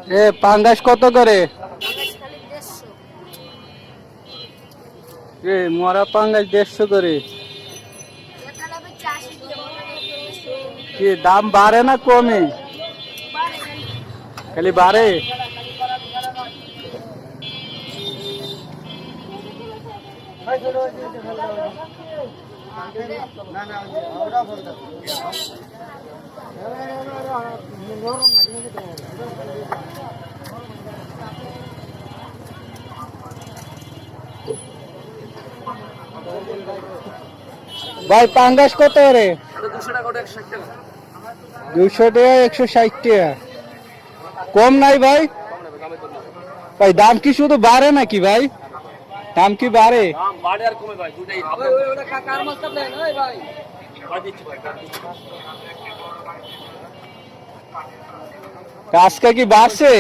এ পাঙ্গাস কত করে? এ মরা পাঙ্গাস 150 করে। কি দাম বাড়ে না কমে? খালি বাড়ে। ভাই পাঙ্গাস কত রে? 200 টাকা 160 টাকা। কম নাই ভাই? ভাই দাম কি শুধু বাড়ে নাকি ভাই? দাম কি বাড়ে? আজকে কি বাড়ছে?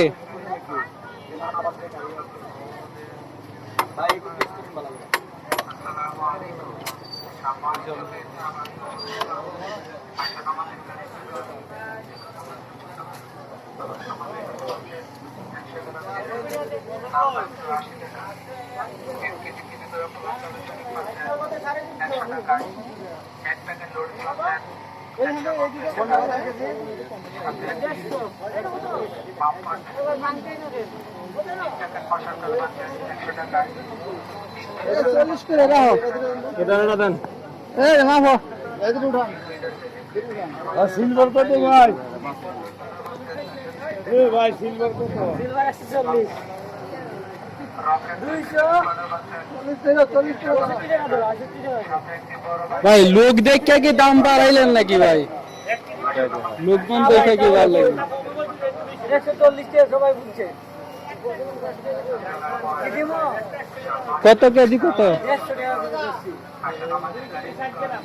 সিলভার কত ভাই? ভাই সিলভার কত? সিলভার 140। ভাই লোক দেখে কি দাম বাড়াইলেন নাকি ভাই? লোকজন দেখে কি বাড়লেন? 140 টাকা সবাই বলছে। কত কেজি কত? 150 টাকা।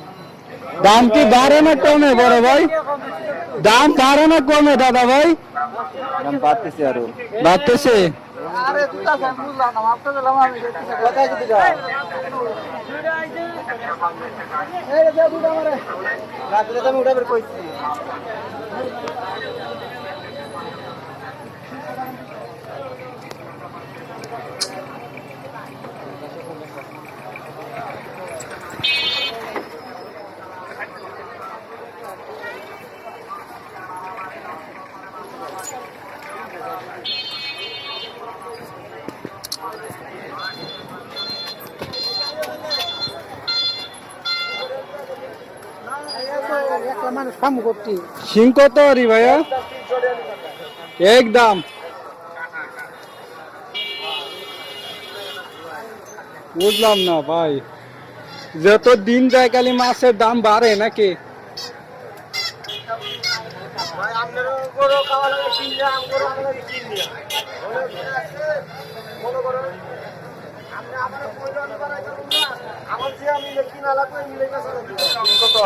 দাম কি বাড়ে না কমে বড় ভাই? দাম বাড়ে না কমে দাদা ভাই? দাম বাড়তেছে আরো। বাড়তেছে? আরে দুটা দাম বুঝলাম না, মাপটা দিলাম আমি দেখতেছি কোথায় কি দিবা? এই রে দুটা মারে। রাতে আমি উঠা বের কইছি। সিং কত রে ভাইয়া? একদম বুঝলাম না ভাই, যত দিন যায় খালি মাছের দাম বাড়ে নাকি? কত